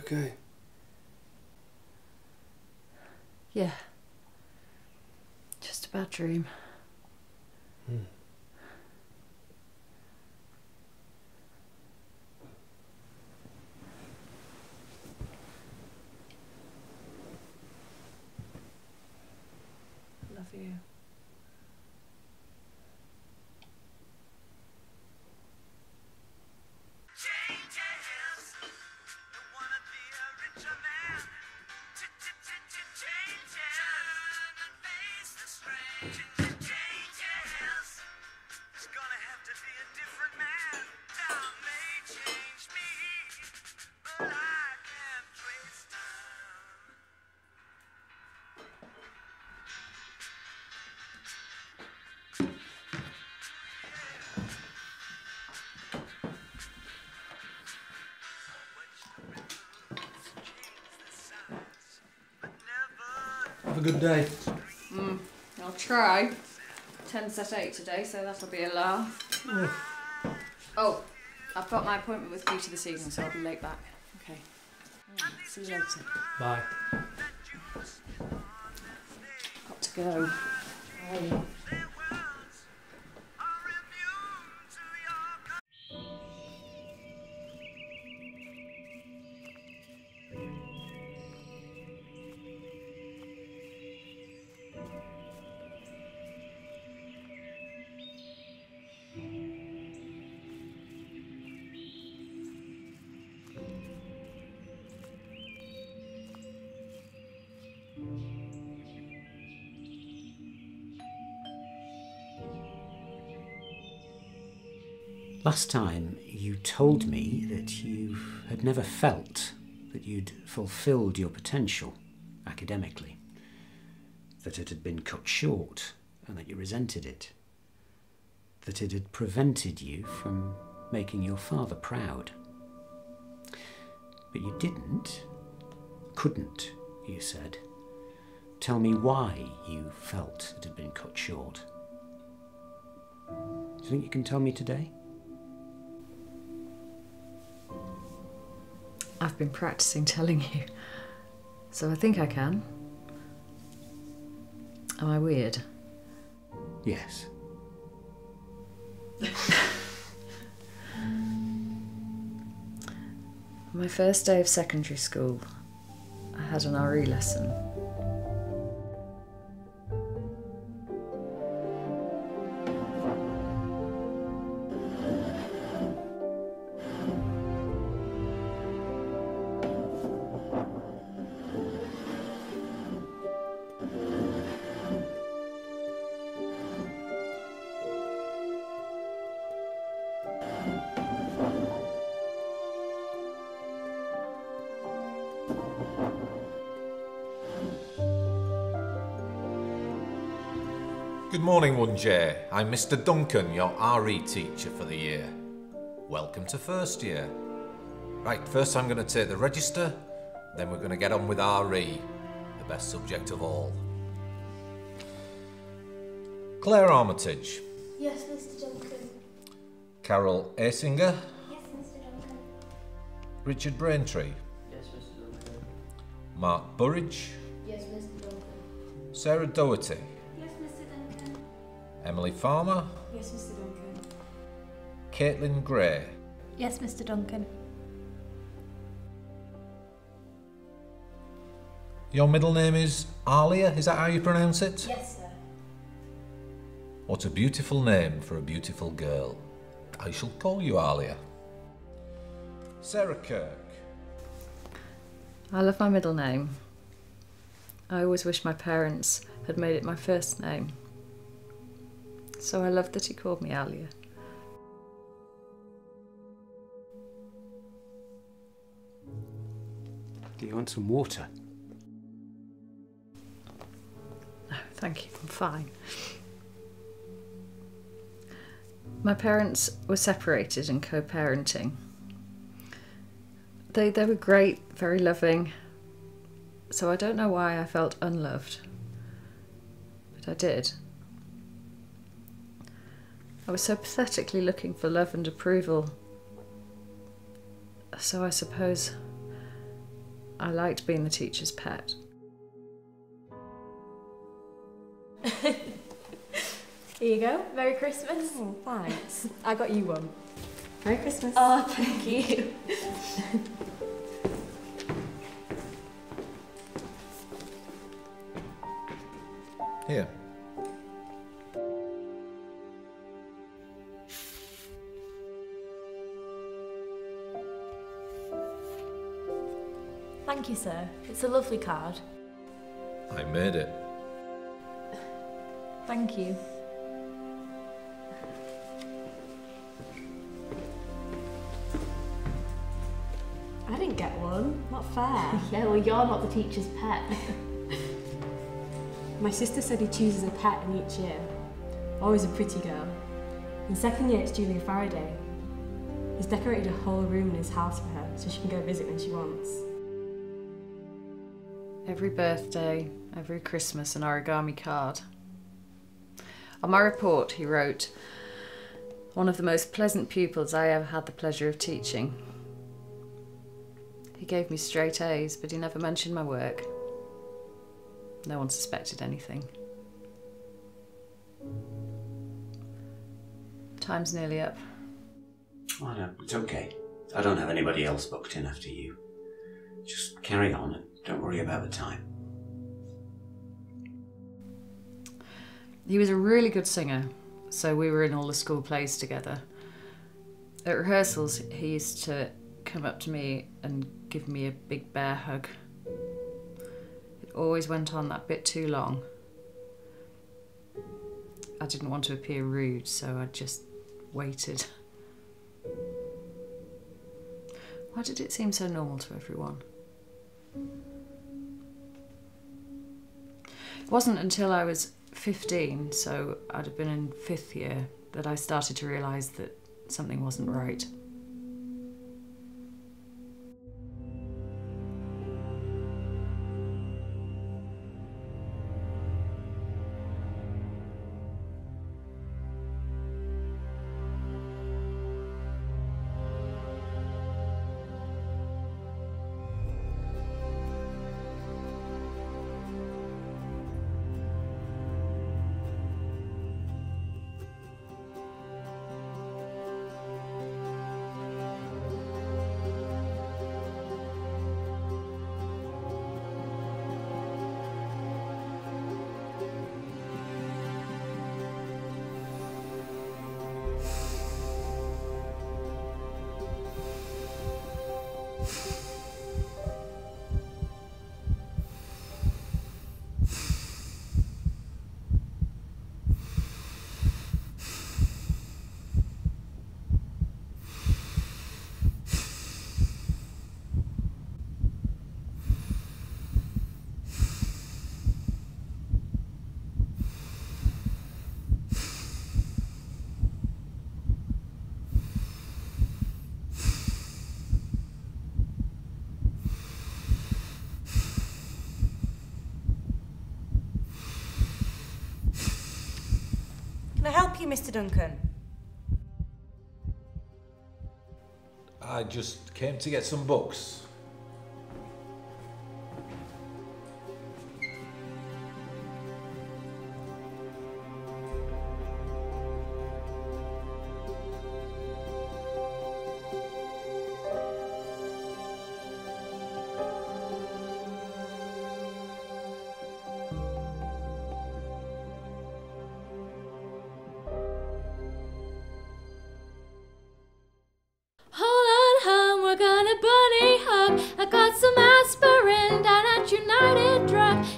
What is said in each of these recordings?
okay? Yeah. Just a bad dream. Love you. Have a good day. I'll try. 10 set 8 today, so that'll be a laugh. Oh, I've got my appointment with Cate this evening, so I'll be late back. Okay. See you later. Bye. Got to go. Bye. Last time you told me that you had never felt that you'd fulfilled your potential academically, that it had been cut short and that you resented it, that it had prevented you from making your father proud. But you couldn't, you said, tell me why you felt it had been cut short. Do you think you can tell me today? I've been practicing telling you, so I think I can. Am I weird? Yes. On my first day of secondary school, I had an RE lesson. Good morning, 1J. I'm Mr. Duncan, your RE teacher for the year. Welcome to first year. Right, first I'm going to take the register, then we're going to get on with RE, the best subject of all. Claire Armitage. Yes, Mr. Duncan. Carol Asinger. Yes, Mr. Duncan. Richard Braintree. Yes, Mr. Duncan. Mark Burridge. Yes, Mr. Duncan. Sarah Doherty. Yes, Mr. Duncan. Emily Farmer. Yes, Mr. Duncan. Caitlin Gray. Yes, Mr. Duncan. Your middle name is Alia, is that how you pronounce it? Yes, sir. What a beautiful name for a beautiful girl. I shall call you Alia. Sarah Kirk. I love my middle name. I always wish my parents had made it my first name. So I love that he called me Alia. Do you want some water? No, thank you, I'm fine. My parents were separated and co-parenting. They were great, very loving, so I don't know why I felt unloved, but I did. I was so pathetically looking for love and approval, so I suppose I liked being the teacher's pet. Here you go. Merry Christmas. Oh, thanks. I got you one. Merry Christmas. Oh, thank you. Here. Thank you, sir. It's a lovely card. I made it. Thank you. I didn't get one. Not fair. Yeah, well, you're not the teacher's pet. My sister said he chooses a pet in each year. Always a pretty girl. In second year, it's Julia Faraday. He's decorated a whole room in his house for her so she can go visit when she wants. Every birthday, every Christmas, an origami card. On my report, he wrote, "One of the most pleasant pupils I ever had the pleasure of teaching." He gave me straight A's, but he never mentioned my work. No one suspected anything. Time's nearly up. Oh, no, it's okay. I don't have anybody else booked in after you. Just carry on and don't worry about the time. He was a really good singer, so we were in all the school plays together. At rehearsals, he used to come up to me and give me a big bear hug. It always went on that bit too long. I didn't want to appear rude, so I just waited. Why did it seem so normal to everyone? It wasn't until I was 15, so I'd have been in 5th year, that I started to realise that something wasn't right. Can I help you, Mr. Duncan? I just came to get some books.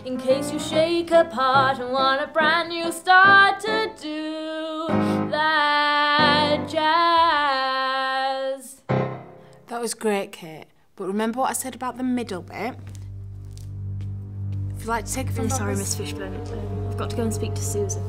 In case you shake apart and want a brand new start to do that jazz. That was great, Kate. But remember what I said about the middle bit? If you'd like to take it from Sorry, Miss Fishburne. I've got to go and speak to Susan.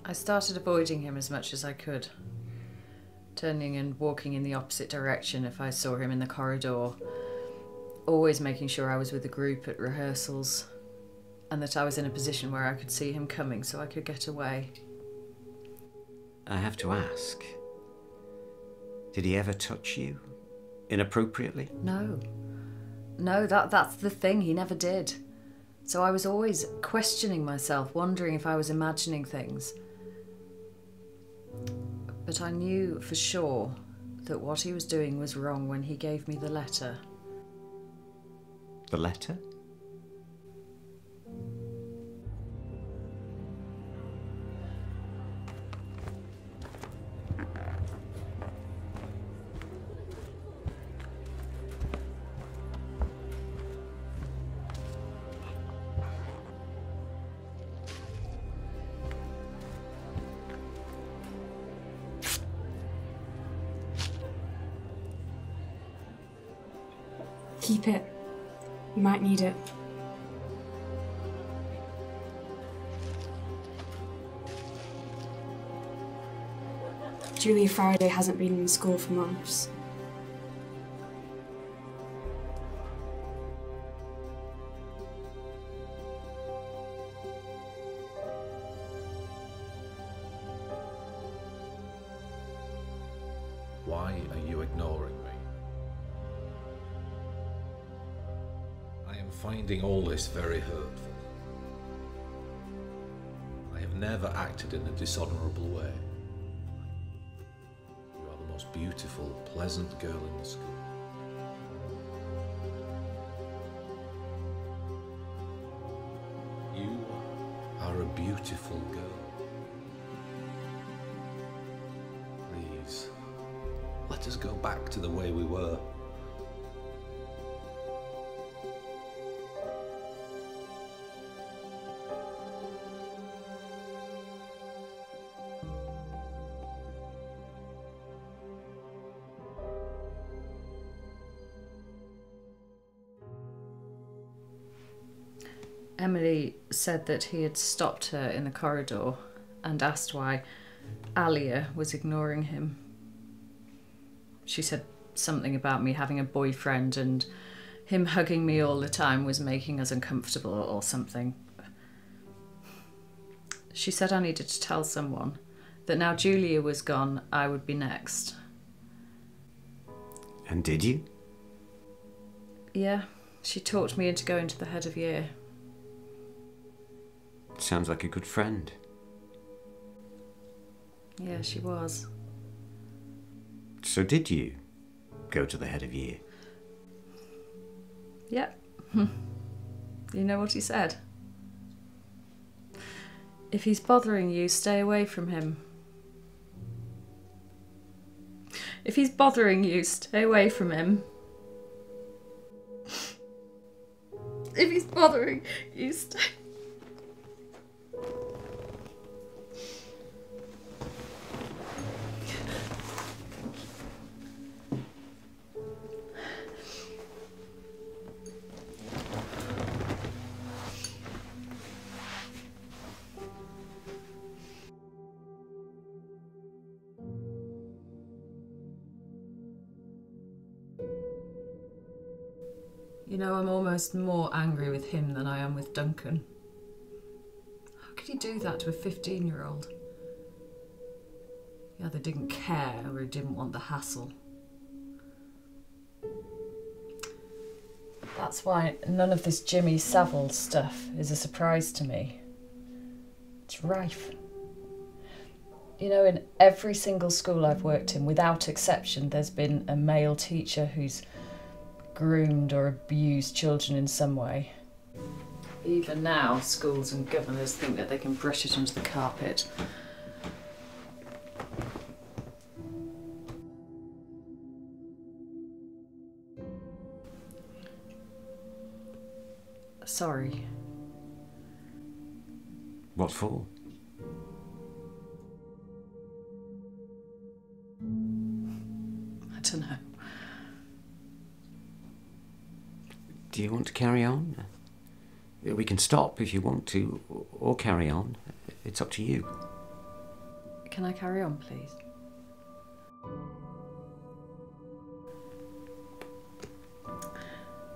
I started avoiding him as much as I could, turning and walking in the opposite direction if I saw him in the corridor, always making sure I was with the group at rehearsals and that I was in a position where I could see him coming so I could get away. I have to ask, did he ever touch you inappropriately? No, that's the thing, he never did. So I was always questioning myself, wondering if I was imagining things. But I knew for sure that what he was doing was wrong when he gave me the letter. The letter? Keep it. You might need it. Julia Faraday hasn't been in school for months. Why are you ignoring me? I am finding all this very hurtful. I have never acted in a dishonourable way. You are the most beautiful, pleasant girl in the school. You are a beautiful girl. Please, let us go back to the way we were. Emily said that he had stopped her in the corridor and asked why Alia was ignoring him. She said something about me having a boyfriend and him hugging me all the time was making us uncomfortable or something. She said I needed to tell someone that now Julia was gone, I would be next. And did you? Yeah, she talked me into going to the head of year. Sounds like a good friend. Yeah, she was. So did you go to the head of year? Yeah. You know what he said? If he's bothering you, stay away from him. If he's bothering you, stay away from him. If he's bothering you, stay... You know, I'm almost more angry with him than I am with Duncan. How could he do that to a 15-year-old? He either didn't care or he didn't want the hassle. That's why none of this Jimmy Savile stuff is a surprise to me. It's rife. You know, in every single school I've worked in, without exception, there's been a male teacher who's groomed or abused children in some way. Even now, schools and governors think that they can brush it under the carpet. Sorry. What for? I don't know. Do you want to carry on? We can stop if you want to, or carry on. It's up to you. Can I carry on, please?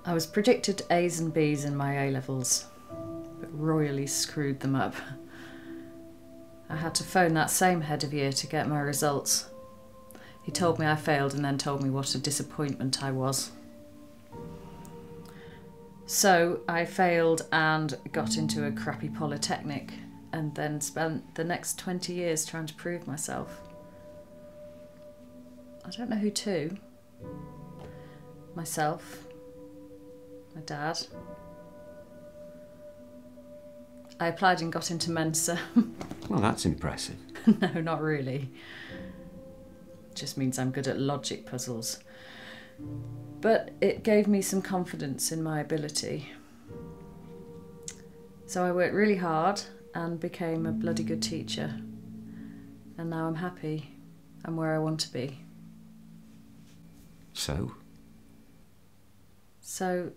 I was predicted A's and B's in my A-levels, but royally screwed them up. I had to phone that same head of year to get my results. He told me I failed and then told me what a disappointment I was. So I failed and got into a crappy polytechnic and then spent the next 20 years trying to prove myself. I don't know who to. Myself. My dad. I applied and got into Mensa. Well, that's impressive. No, not really. Just means I'm good at logic puzzles. But it gave me some confidence in my ability. So I worked really hard and became a bloody good teacher. And now I'm happy. I'm where I want to be. So? So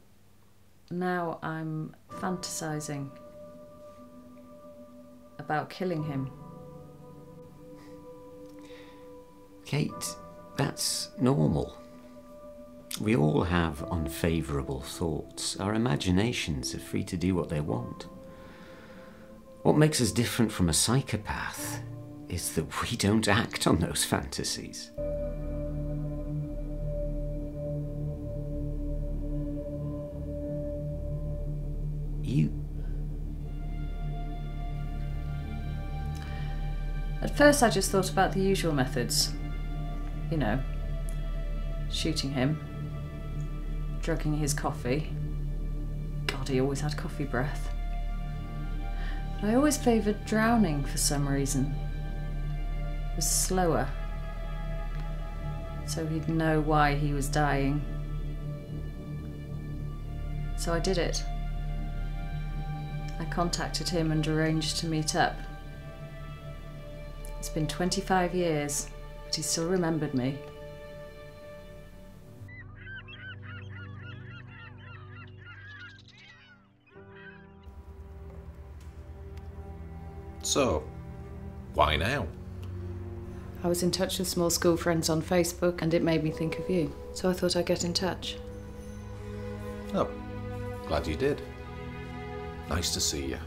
now I'm fantasising about killing him. Cate, that's normal. We all have unfavourable thoughts. Our imaginations are free to do what they want. What makes us different from a psychopath is that we don't act on those fantasies. At first I just thought about the usual methods. You know, shooting him, drugging his coffee. God, he always had coffee breath. But I always favoured drowning for some reason. It was slower, so he'd know why he was dying. So I did it. I contacted him and arranged to meet up. It's been 25 years, but he still remembered me. So, why now? I was in touch with small school friends on Facebook and it made me think of you. So I thought I'd get in touch. Oh, glad you did. Nice to see you.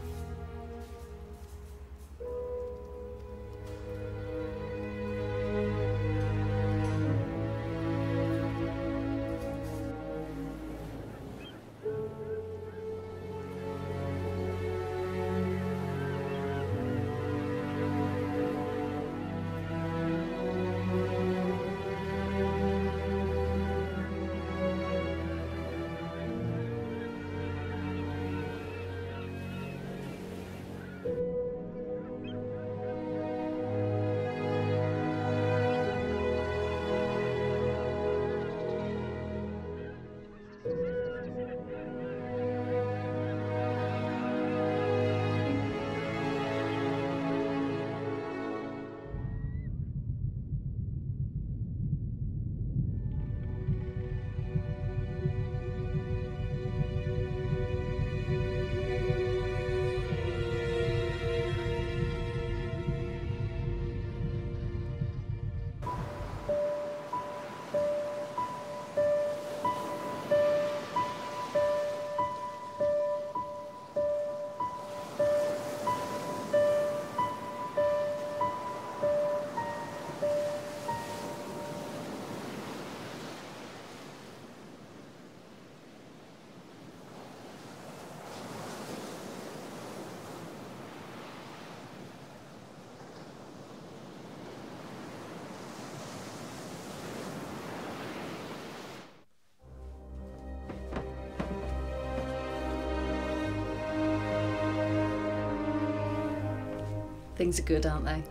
Things are good, aren't they?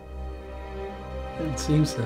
It seems so.